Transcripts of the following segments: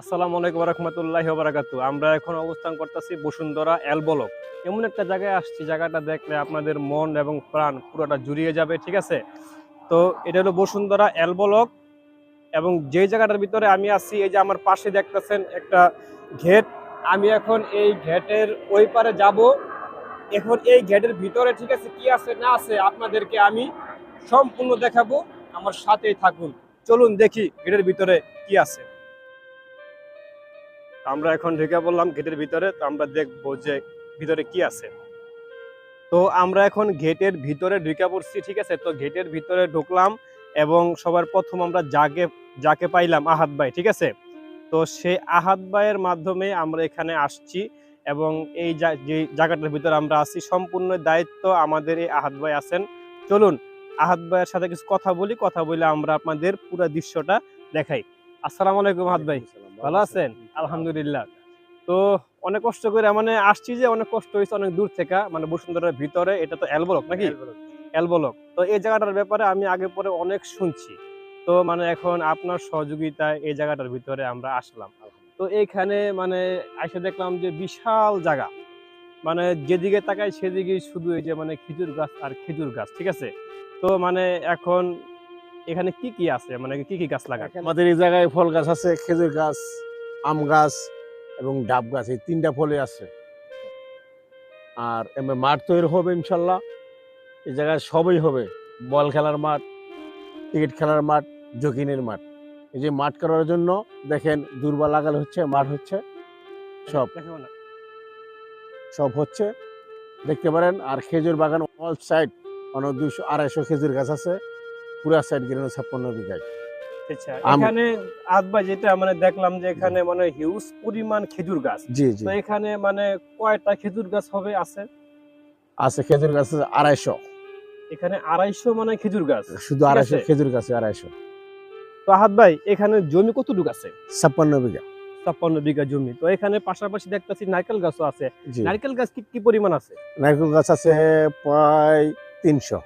আসসালামু আলাইকুম রহমতুল্লাহি ওয়া বারাকাতুহু। আমরা এখন অবস্থান করতেছি বসুন্ধরা এল ব্লক। এমন একটা জায়গায় আসছি, জায়গাটা দেখলে আপনাদের মন এবং প্রাণ পুরোটা জুড়িয়ে যাবে, ঠিক আছে? তো এটা হলো বসুন্ধরা এল ব্লক এবং যে জায়গাটার ভিতরে আমি আছি, এই যে আমার পাশে দেখতেছেন একটা গেট। আমি এখন এই গেটের ওই পারে যাব। এখন এই গেটের ভিতরে, ঠিক আছে, কি আছে না আছে আপনাদেরকে আমি সম্পূর্ণ দেখাবো। আমার সাথেই থাকুন, চলুন দেখি গেটের ভিতরে কি আছে। আমরা এখন ঢুকে পড়লাম গেটের ভিতরে, তো আমরা দেখবো যে ভিতরে কি আছে। তো আমরা এখন গেটের ভিতরে ঢুকে পড়ছি, ঠিক আছে? তো গেটের ভিতরে ঢুকলাম এবং সবার প্রথম আমরা যাকে পাইলাম আহাদ ভাই, ঠিক আছে? তো সেই আহাদ ভাইয়ের মাধ্যমে আমরা এখানে আসছি এবং এই যে জায়গাটার ভিতরে আমরা আছি, সম্পূর্ণ দায়িত্ব আমাদের এই আহাদ ভাই আছেন। চলুন আহাদ ভাইয়ের সাথে কিছু কথা বলি, কথা বলে আমরা আপনাদের পুরো দৃশ্যটা দেখাই। আসসালামু আলাইকুম আহাদ ভাই, ভালো আছেন? আলহামদুলিল্লাহ। তো অনেক কষ্ট করে মানে আসছি, যে অনেক কষ্ট হয়েছে, অনেক দূর থেকে, মানে বসুন্ধরার ভিতরে। এটা তো এল ব্লক নাকি? L block. তো এই জায়গাটার ব্যাপারে আমি আগে পরে অনেক শুনছি। তো মানে এখন আপনার সহযোগিতায় এই জায়গাটার ভিতরে আমরা আসলাম। তো এইখানে মানে এসে দেখলাম যে বিশাল জায়গা, মানে যেদিকে তাকাই সেদিকে শুধু এই যে মানে খেজুর গাছ আর খেজুর গাছ, ঠিক আছে? তো মানে এখন এখানে কি কি আছে, মানে কি কি গাছ লাগা? আমাদের এই জায়গায় ফল গাছ আছে, খেজুর গাছ, আম গাছ এবং ডাব গাছ, এই তিনটা ফলে আছে। আর এমনি মাঠ তৈরি হবে ইনশাল্লাহ। এই জায়গায় সবই হবে, বল খেলার মাঠ, ক্রিকেট খেলার মাঠ, জকিনের মাঠ। এই যে মাঠ করার জন্য দেখেন দূর্বা লাগানো হচ্ছে, মাঠ হচ্ছে, সব দেখো না, সব হচ্ছে, দেখতে পারেন। আর খেজুর বাগান অল সাইড অনেক 200-250 খেজুর গাছ আছে, পুরা সাইড গেলে 56 বিঘায়। আচ্ছা, এখানে আদবা যেটা মানে দেখলাম যে এখানে মানে হিউজ পরিমাণ খেজুর গাছ। জি জি তো এখানে মানে কয়টা খেজুর গাছ হবে আছে? আছে, খেজুর গাছ আছে 250, এখানে 250 মানে খেজুর গাছ, শুধু ঠিক 250 আছে? খেজুর গাছে 250। তো আহাদ ভাই, এখানে জমি কতটুকু আছে? 56 বিঘা। 56 বিঘা জমি। তো এখানে পাশাপাশি দেখতেছি নারকেল গাছও আছে। জি, নারকেল গাছ কি কি পরিমাণ আছে? নারকেল গাছ আছে প্রায় 300।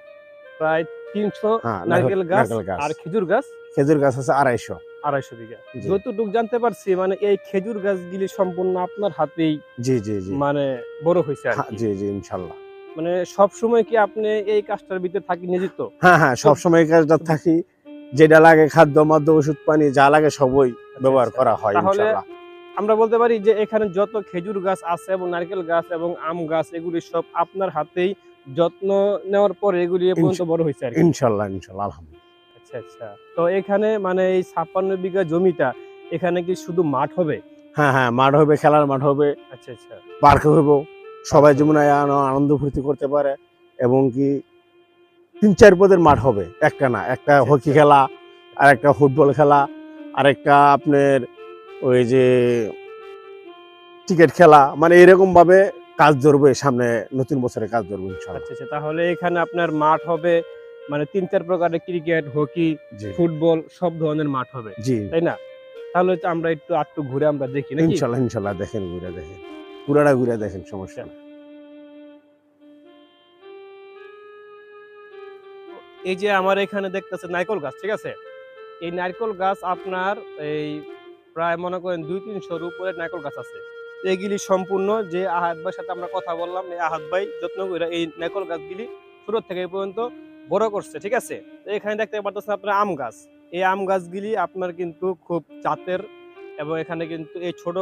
প্রায় 300 হ্যাঁ, নারকেল গাছ। নারকেল গাছ। আর খেজুর গাছ খেজুর গাছ আছে 250। 250 বিঘা। জি যতটুকু জানতে পারছি মানে এই খেজুর গাছগুলি সম্পূর্ণ আপনার হাতেই জি জি জি মানে বড় হয়েছে আর হ্যাঁ, কি। জি জি ইনশাল্লাহ। মানে সব সময় কি আপনি এই কাজটার ভিতরে থাকি নিয়োজিত? হ্যাঁ হ্যাঁ, সবসময় এই কাজটা থাকি। যেটা লাগে খাদ্য মাদ্য ওষুধ পানি যা লাগে সবই ব্যবহার আচ্ছা। করা হয় তাহলে ইনশাল্লাহ। আমরা বলতে পারি যে এখানে যত খেজুর গাছ আছে এবং নারকেল গাছ এবং আম গাছ, এগুলি সব আপনার হাতেই যত্ন নেওয়ার পরে এগুলি এ পর্যন্ত বড় হয়েছে আর কি। ইনশাল্লাহ ইনশাল্লাহ আলহামদুলিল্লাহ। আচ্ছা আচ্ছা। তো এখানে মানে এই 56 বিঘা জমিটা, এখানে কি শুধু মাঠ হবে? হ্যাঁ হ্যাঁ, মাঠ হবে, খেলার মাঠ হবে, আচ্ছা আচ্ছা। পার্ক হবে, সবাই হবে। যেমন আনন্দ ফুর্তি করতে পারে। এবং কি 3-4 পদের মাঠ হবে, একটা না, একটা আচ্ছা হকি আচ্ছা। খেলা, আর একটা ফুটবল খেলা, আর একটা আপনার ওই যে ক্রিকেট খেলা, মানে এরকম ভাবে কাজ ধরবে সামনে, নতুন বছরে কাজ ধরবে ইনশাল্লাহ। আচ্ছা আচ্ছা। তাহলে এখানে আপনার মাঠ হবে, মানে 3-4 প্রকারের ক্রিকেট, হকি, জি ফুটবল সব ধরনের মাঠ হবে, জি তাই না? তাহলে তো আমরা একটু ঘুরে আমরা দেখি নাকি? ইনশাল্লাহ ইনশাল্লাহ, দেখেন, ঘুরে দেখেন, পুরাটা ঘুরে দেখেন, সমস্যা আচ্ছা। নেই। এই যে আমার এখানে দেখতেছে নারকেল গাছ, ঠিক আছে? এই নারকেল গাছ আপনার এই প্রায় মনে করেন 200-300 উপরে নারকেল গাছ আছে। এগুলি সম্পূর্ণ যে আহাদ ভাইয়ের সাথে আমরা কথা বললাম, এই আহাদ ভাই যত্ন করে এই নারকেল গাছগুলি শুরু থেকে এই পর্যন্ত বড় করছে, ঠিক আছে? তো এখানে দেখতে পাচ্ছেন আপনার আম গাছ। এই আম গাছগুলি আপনার কিন্তু খুব জাতের এবং এখানে কিন্তু এই ছোট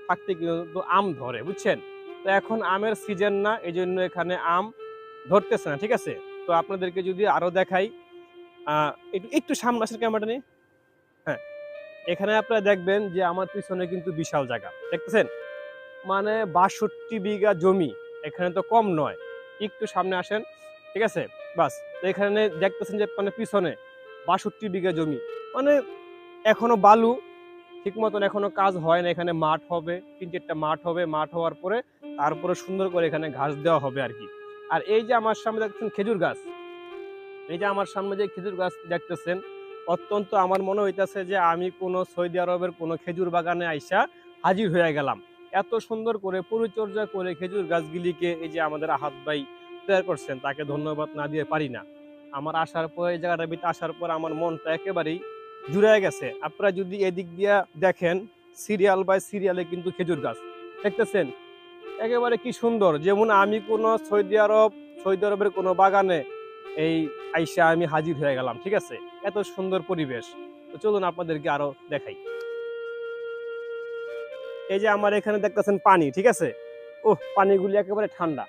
থাকতে কিন্তু আম ধরে, বুঝছেন? তো এখন আমের সিজন না, এই জন্য এখানে আম ধরতেছে না, ঠিক আছে? তো আপনাদেরকে যদি আরো দেখাই, একটু একটু সামনে আসেন ক্যামেরাটা নিয়ে। হ্যাঁ, এখানে আপনারা দেখবেন যে আমার পিছনে কিন্তু বিশাল জায়গা দেখতেছেন, মানে 62 বিঘা জমি। এখানে তো কম নয়, একটু সামনে আসেন, ঠিক আছে? বাস। তো এখানে দেখতেছেন যে মানে পিছনে 62 বিঘা জমি, মানে এখনো বালু, ঠিক মতন এখনো কাজ হয় না। এখানে মাঠ হবে, 3-4টা মাঠ হবে, মাঠ হওয়ার পরে তারপরে সুন্দর করে এখানে ঘাস দেওয়া হবে আর কি। আর এই যে আমার সামনে দেখতেছেন খেজুর গাছ, এই যে আমার সামনে যে খেজুর গাছ দেখতেছেন, অত্যন্ত আমার মনে হইতেছে যে আমি কোনো সৌদি আরবের কোনো খেজুর বাগানে আইসা হাজির হয়ে গেলাম। এত সুন্দর করে পরিচর্যা করে খেজুর গাছগুলিকে এই যে আমাদের আহাদ ভাই তৈরি করছেন, তাকে ধন্যবাদ না দিয়ে পারি না। আমার আসার পর, এই জায়গাটার ভিতরে আসার পর আমার মনটা একেবারেই জুড়ে গেছে। আপনারা যদি এদিক দিয়া দেখেন, সিরিয়াল বাই সিরিয়ালে কিন্তু খেজুর গাছ দেখতেছেন একেবারে কি সুন্দর। যেমন আমি কোনো সৌদি আরবের কোনো বাগানে এই আইসা আমি হাজির হয়ে গেলাম, ঠিক আছে? এত সুন্দর পরিবেশ। তো চলুন আপনাদেরকে আরো দেখাই। এই যে আমার এখানে দেখতেছেন পানি, ঠিক আছে? ওহ, পানিগুলি একেবারে ঠান্ডা।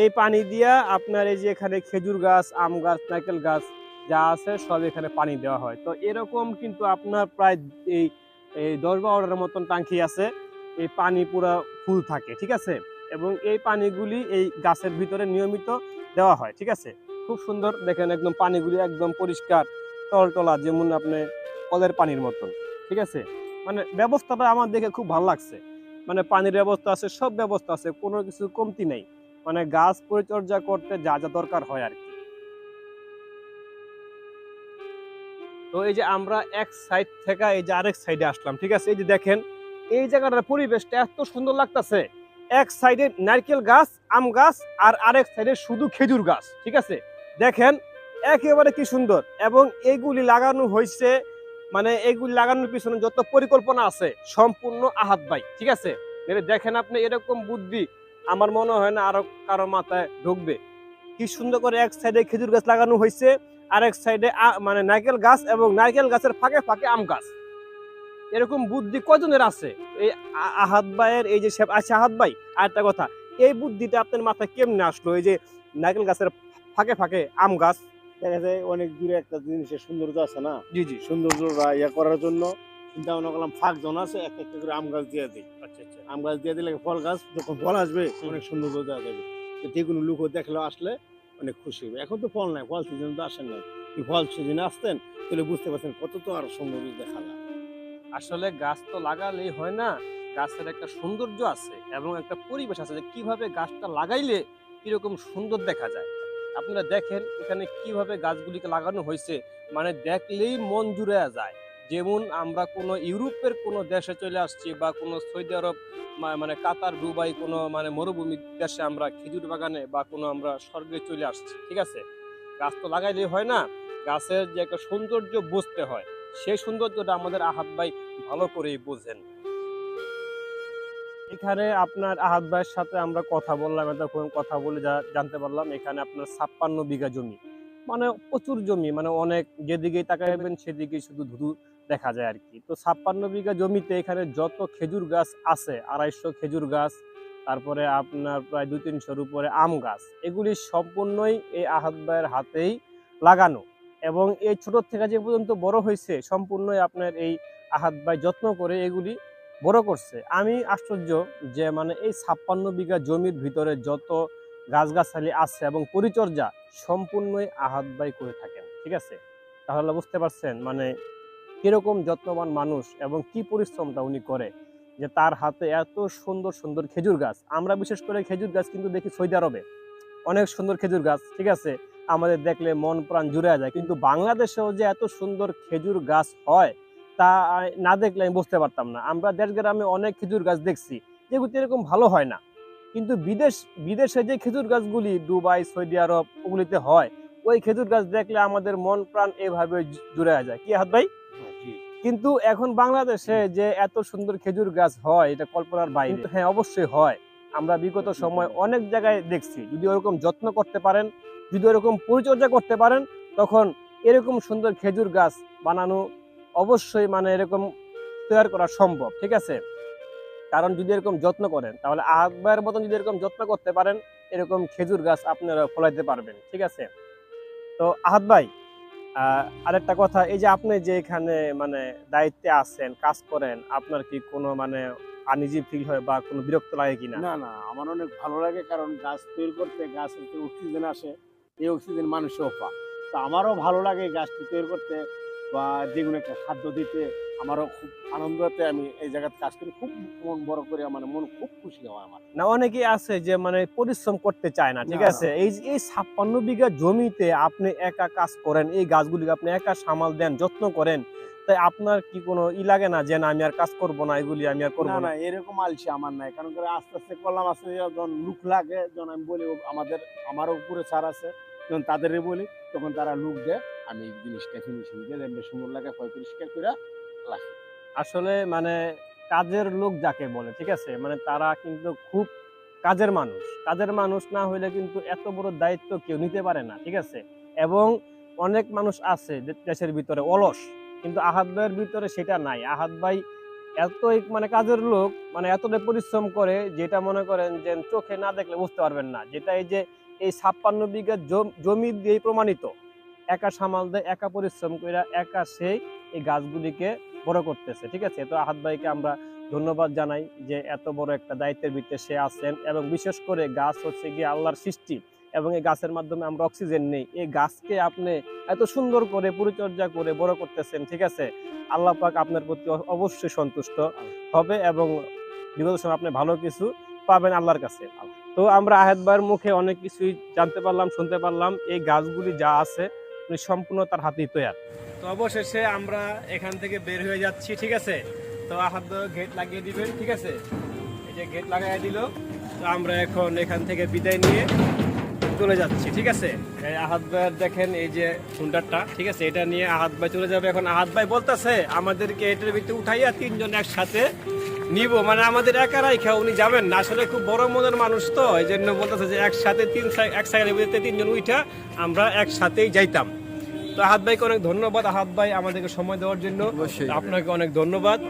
এই পানি দিয়া আপনার এই যে এখানে খেজুর গাছ, আম গাছ, নারকেল গাছ যা আছে সব এখানে পানি দেওয়া হয়। তো এরকম কিন্তু আপনার প্রায় এই এই ১০-১২টার মতন টাঙ্কি আছে। এই পানি পুরা ফুল থাকে, ঠিক আছে? এবং এই পানিগুলি এই গাছের ভিতরে নিয়মিত দেওয়া হয়, ঠিক আছে? খুব সুন্দর দেখেন, একদম পানিগুলি একদম পরিষ্কার টলটলা, যেমন আপনি কলের পানির মতন, ঠিক আছে? মানে ব্যবস্থাটা আমার দেখে খুব ভালো লাগছে। মানে পানির ব্যবস্থা আছে, সব ব্যবস্থা আছে, কোনো কিছু কমতি নেই। মানে গাছ পরিচর্যা করতে যা যা দরকার হয় আর কি। তো এই যে আমরা এক সাইড থেকে এই যে আরেক সাইডে আসলাম, ঠিক আছে? এই যে দেখেন এই জায়গাটার পরিবেশটা এত সুন্দর লাগতেছে। এক সাইডে নারকেল গাছ, আম গাছ, আর আরেক সাইডে শুধু খেজুর গাছ, ঠিক আছে? দেখেন একেবারে কি সুন্দর। এবং এগুলি লাগানো হয়েছে, মানে এগুলি লাগানোর পিছনে যত পরিকল্পনা আছে সম্পূর্ণ আহাদ ভাই, ঠিক আছে? দেখেন আপনি, এরকম বুদ্ধি আমার মনে হয় না আরো কারো মাথায় ঢুকবে। কি সুন্দর করে এক সাইডে খেজুর গাছ লাগানো হয়েছে, আরেক সাইডে মানে নারকেল গাছ, এবং নারকেল গাছের ফাঁকে ফাঁকে আম গাছ। এরকম বুদ্ধি কজনের আছে? এই আহাদ ভাইয়ের এই যে আচ্ছা আহাদ ভাই, আর একটা কথা, এই বুদ্ধিটা আপনার মাথায় কেমনে আসলো, এই যে নারকেল গাছের ফাঁকে ফাঁকে আম গাছ? দেখা যায় অনেক দূরে একটা জিনিসের সৌন্দর্য আছে না, জি জি। সৌন্দর্যটা ইয়া করার জন্য চিন্তা ভাবনা করলাম ফাঁক জন আছে, একটা একটা করে আম গাছ দিয়ে দিই। আচ্ছা আচ্ছা। আম গাছ দিয়ে দিলে ফল গাছ যখন ফল আসবে অনেক সৌন্দর্য দেওয়া যাবে। তো যে কোনো লোকও দেখলে আসলে অনেক খুশি হবে। এখন তো ফল নাই, ফল সিজন তো আসেন নাই। এই ফল সিজনে আসতেন তাহলে বুঝতে পারছেন কত তো আর সৌন্দর্য দেখা যায়। আসলে গাছ তো লাগালেই হয় না, গাছের একটা সৌন্দর্য আছে এবং একটা পরিবেশ আছে, যে কিভাবে গাছটা লাগাইলে কিরকম সুন্দর দেখা যায়। আপনারা দেখেন এখানে কিভাবে গাছগুলিকে লাগানো হয়েছে, মানে দেখলেই মন জুড়ে যায়। যেমন আমরা কোনো ইউরোপের কোনো দেশে চলে আসছি, বা কোনো সৌদি আরব, মানে কাতার, দুবাই, কোনো মানে মরুভূমি দেশে আমরা খেজুর বাগানে বা কোনো আমরা স্বর্গে চলে আসছি, ঠিক আছে? গাছ তো লাগাইলেই হয় না, গাছের যে একটা সৌন্দর্য বুঝতে হয়। সেই সৌন্দর্যটা আমাদের আহাদ ভাই ভালো করেই বোঝেন। এখানে আপনার আহাদ ভাইয়ের সাথে আমরা কথা বললাম, এতক্ষণ কথা বলে যা জানতে পারলাম, এখানে আপনার ৫৬ বিঘা জমি, মানে প্রচুর জমি, মানে অনেক, যেদিকেই তাকাইবেন সেদিকেই শুধু ধুধু দেখা যায় আর কি। তো ৫৬ বিঘা জমিতে এখানে যত খেজুর গাছ আছে, ২৫০ খেজুর গাছ, তারপরে আপনার প্রায় ২-৩০০-র উপরে আম গাছ, এগুলি সম্পূর্ণই এই আহাদ ভাইয়ের হাতেই লাগানো। এবং এই ছোট থেকে যে পর্যন্ত বড় হয়েছে সম্পূর্ণই আপনার এই আহাদ ভাই যত্ন করে এগুলি বড় করছে। আমি আশ্চর্য যে মানে এই ৫৬ বিঘা জমির ভিতরে যত গাছগাছালি আছে এবং পরিচর্যা সম্পূর্ণই আহাদ ভাই করে থাকেন, ঠিক আছে? তাহলে বুঝতে পারছেন মানে কিরকম যত্নবান মানুষ এবং কি পরিশ্রমটা উনি করে, যে তার হাতে এত সুন্দর সুন্দর খেজুর গাছ। আমরা বিশেষ করে খেজুর গাছ কিন্তু দেখি সৌদি আরবে অনেক সুন্দর খেজুর গাছ, ঠিক আছে? আমাদের দেখলে মন প্রাণ জুড়ে যায়, কিন্তু বাংলাদেশেও যে এত সুন্দর খেজুর গাছ হয় তা না দেখলে আমি বুঝতে পারতাম না। আমরা দেশ গ্রামে অনেক খেজুর গাছ দেখছি যেগুলো এরকম ভালো হয় না, কিন্তু বিদেশে যে খেজুর গাছগুলি দুবাই, সৌদি আরব ওগুলিতে হয়, ওই খেজুর গাছ দেখলে আমাদের মন প্রাণ এভাবে জুড়ে যায়, কি হাত ভাই? জি। কিন্তু এখন বাংলাদেশে যে এত সুন্দর খেজুর গাছ হয় এটা কল্পনার বাইরে। হ্যাঁ, অবশ্যই হয়। আমরা বিগত সময় অনেক জায়গায় দেখছি, যদি ওরকম যত্ন করতে পারেন, যদি ওরকম পরিচর্যা করতে পারেন, তখন এরকম সুন্দর খেজুর গাছ বানানো অবশ্যই, মানে এরকম তৈরি করা সম্ভব, ঠিক আছে? কারণ যদি এরকম যত্ন করেন, তাহলে আহাদ মতন যদি এরকম যত্ন করতে পারেন, এরকম খেজুর গাছ আপনারা ফলাইতে পারবেন, ঠিক আছে? তো আহাদ ভাই, আরেকটা কথা, এই যে আপনি যে এখানে মানে দায়িত্বে আছেন, কাজ করেন, আপনার কি কোনো মানে আনইজি ফিল হয় বা কোনো বিরক্ত লাগে কিনা? না, না, আমার অনেক ভালো লাগে কারণ গাছ তৈরি করতে গাছের যে অক্সিজেন আসে, এই অক্সিজেন মানুষেও পায়। তো আমারও ভালো লাগে এই গাছটি তৈরি করতে বা যেকোনো একটা খাদ্য দিতে। আমারও খুব আনন্দতে আমি এই জায়গাতে কাজ করি। খুব মন বড় করে মানে মন খুব খুশি হয় আমার। না, অনেকেই আছে যে মানে পরিশ্রম করতে চায় না, ঠিক না, আছে? এই যে এই ৫৬ বিঘা জমিতে আপনি একা কাজ করেন, এই গাছগুলিকে আপনি একা সামাল দেন, যত্ন করেন। তাই আপনার কি কোনো লাগে না যে না আমি আর কাজ করব না, এগুলি আমি আর করব না, না? না, এরকম আলসি আমার নাই। কারণ করে আস্তে, আস্তে করলাম, আস্তে যখন লুক লাগে, যখন আমি বলি আমারও উপরে স্যার আছে, যখন তাদেরকে বলি তখন তারা লুক দেয়। আমি এই জিনিসটা ফিনিশিং দিয়ে এমনি সুন্দর লাগে পরিষ্কার কইরা রাখি। আসলে মানে কাজের লোক যাকে বলে, ঠিক আছে, মানে তারা কিন্তু খুব কাজের মানুষ না হইলে কিন্তু এত বড় দায়িত্ব কেউ নিতে পারে না, ঠিক আছে। এবং অনেক মানুষ আছে দেশের ভিতরে অলস, কিন্তু আহাদ ভাইয়ের ভিতরে সেটা নাই। আহাদ ভাই এতই মানে কাজের লোক, মানে এতটাই পরিশ্রম করে যেটা মনে করেন যে চোখে না দেখলে বুঝতে পারবেন না। যেটা এই যে এই 56 বিঘা জমি দিয়ে প্রমাণিত, একা সামাল দেয়, একা পরিশ্রম করে, একা সেই এই গাছগুলিকে বড় করতেছে, ঠিক আছে। তো আহাদ ভাইকে আমরা ধন্যবাদ জানাই যে এত বড় একটা দায়িত্বের ভিতরে সে আছেন। এবং বিশেষ করে গাছ হচ্ছে গিয়ে আল্লাহর সৃষ্টি, এবং এই গাছের মাধ্যমে আমরা অক্সিজেন নেই। এই গাছকে আপনি এত সুন্দর করে পরিচর্যা করে বড় করতেছেন, ঠিক আছে। আল্লাহ পাক আপনার প্রতি অবশ্যই সন্তুষ্ট হবে এবং বিগত সময় আপনি ভালো কিছু পাবেন আল্লাহর কাছে। তো আমরা আহাদ ভাইয়ের মুখে অনেক কিছুই জানতে পারলাম, শুনতে পারলাম। এই গাছগুলি যা আছে উনি সম্পূর্ণ তার হাতেই তৈরি। তো অবশেষে আমরা এখান থেকে বের হয়ে যাচ্ছি, ঠিক আছে। তো আহাদ ভাই গেট লাগিয়ে দিবেন, ঠিক আছে। এই যে গেট লাগাই দিল। তো আমরা এখন এখান থেকে বিদায় নিয়ে চলে যাচ্ছি, ঠিক আছে। এই আহাদ ভাইয়ের দেখেন এই যে হুন্ডারটা, ঠিক আছে, এটা নিয়ে আহাদ ভাই চলে যাবে। এখন আহাদ ভাই বলতেছে আমাদেরকে এটার ভিতরে উঠাইয়া তিনজন একসাথে নিব, মানে আমাদের একারাই খেয়ে উনি যাবেন না। আসলে খুব বড় মনের মানুষ, তো এই জন্য বলতেছে যে একসাথে এক সাইকেলের ভিতরে তিনজন উঠা আমরা একসাথেই যাইতাম। তো আহাদ ভাইকে অনেক ধন্যবাদ। আহাদ ভাই আমাদেরকে সময় দেওয়ার জন্য আপনাকে অনেক ধন্যবাদ।